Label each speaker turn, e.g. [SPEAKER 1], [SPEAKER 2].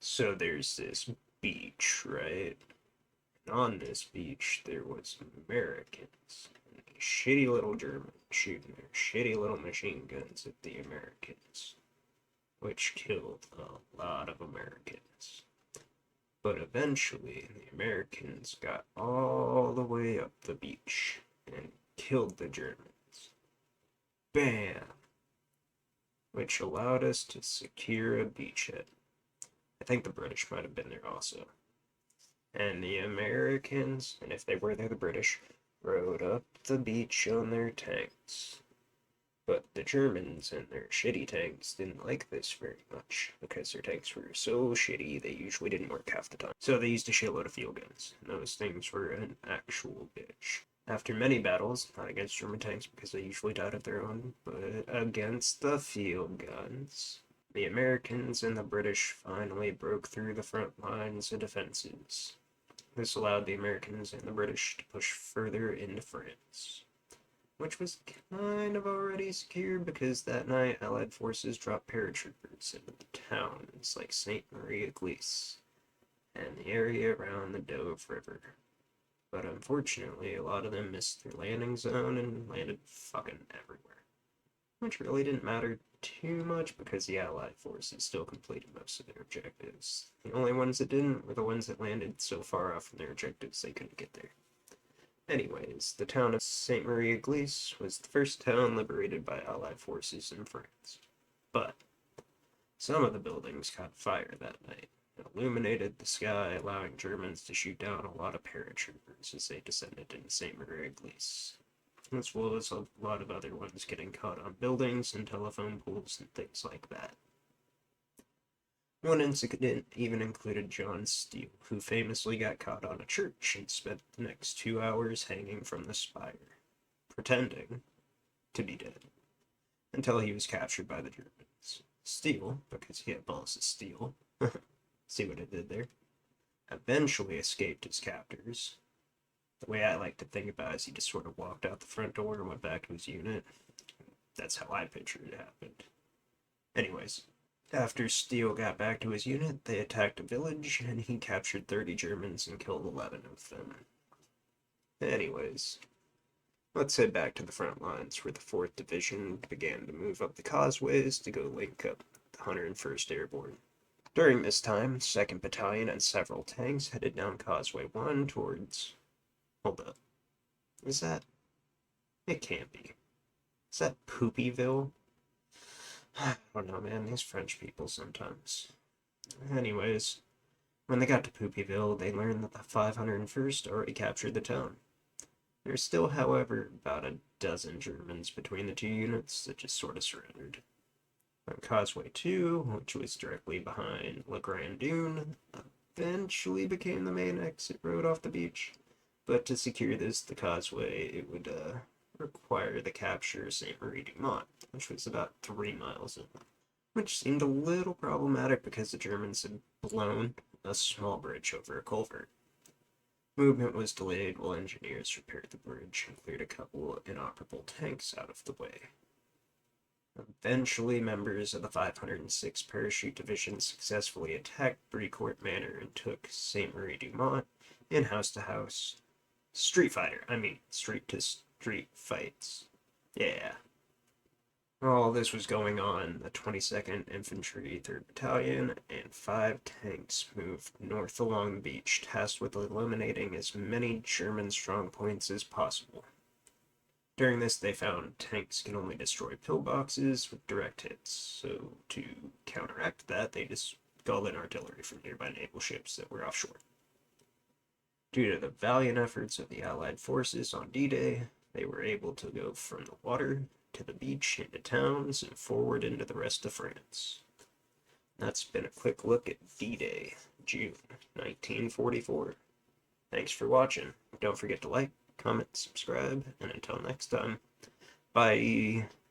[SPEAKER 1] So there's this beach, right? And on this beach, there was Americans. And these shitty little Germans shooting their shitty little machine guns at the Americans, which killed a lot of Americans. But eventually, the Americans got all the way up the beach and killed the Germans. Bam! Which allowed us to secure a beachhead. I think the British might have been there also. And the Americans, and if they were there, the British, rode up the beach on their tanks. But the Germans and their shitty tanks didn't like this very much, because their tanks were so shitty they usually didn't work half the time. So they used a shitload of field guns, and those things were an actual bitch. After many battles, not against German tanks because they usually died of their own, but against the field guns, the Americans and the British finally broke through the front lines of defenses. This allowed the Americans and the British to push further into France, which was kind of already secure because that night Allied forces dropped paratroopers into the towns like St. Marie Église and the area around the Dove River. But unfortunately, a lot of them missed their landing zone and landed fucking everywhere, which really didn't matter too much because the Allied forces still completed most of their objectives. The only ones that didn't were the ones that landed so far off from their objectives they couldn't get there. Anyways, the town of Saint Marie Église was the first town liberated by Allied forces in France. But some of the buildings caught fire that night and illuminated the sky, allowing Germans to shoot down a lot of paratroopers as they descended into Saint Marie Église, as well as a lot of other ones getting caught on buildings and telephone poles and things like that. One incident even included John Steele, who famously got caught on a church and spent the next 2 hours hanging from the spire, pretending to be dead, until he was captured by the Germans. Steele, because he had balls of steel, see what I did there, eventually escaped his captors. The way I like to think about it is he just sort of walked out the front door and went back to his unit. That's how I pictured it happened. Anyways, after Steele got back to his unit, they attacked a village and he captured 30 Germans and killed 11 of them. Anyways, let's head back to the front lines where the 4th Division began to move up the causeways to go link up the 101st Airborne. During this time, 2nd Battalion and several tanks headed down Causeway 1 towards. Hold up. Is that. It can't be. Is that Poopyville? I don't know, man. These French people sometimes. Anyways, when they got to Poopyville, they learned that the 501st already captured the town. There's still, however, about a dozen Germans between the two units that just sort of surrendered. On Causeway 2, which was directly behind La Grande Dune, eventually became the main exit road off the beach. But to secure this, the causeway, it would require the capture of Saint Marie du Mont, which was about 3 miles in, which seemed a little problematic because the Germans had blown a small bridge over a culvert. Movement was delayed while engineers repaired the bridge and cleared a couple inoperable tanks out of the way. Eventually, members of the 506th Parachute Division successfully attacked Bricourt Manor and took Saint Marie du Mont in house to house. Street to street fights. Yeah. While this was going on, the 22nd Infantry 3rd Battalion and 5 tanks moved north along the beach, tasked with eliminating as many German strongpoints as possible. During this, they found tanks can only destroy pillboxes with direct hits, so to counteract that, they just called in artillery from nearby naval ships that were offshore. Due to the valiant efforts of the Allied forces on D-Day, they were able to go from the water to the beach into towns and forward into the rest of France. That's been a quick look at D-Day, June 1944. Thanks for watching. Don't forget to like, comment, subscribe, and until next time, bye.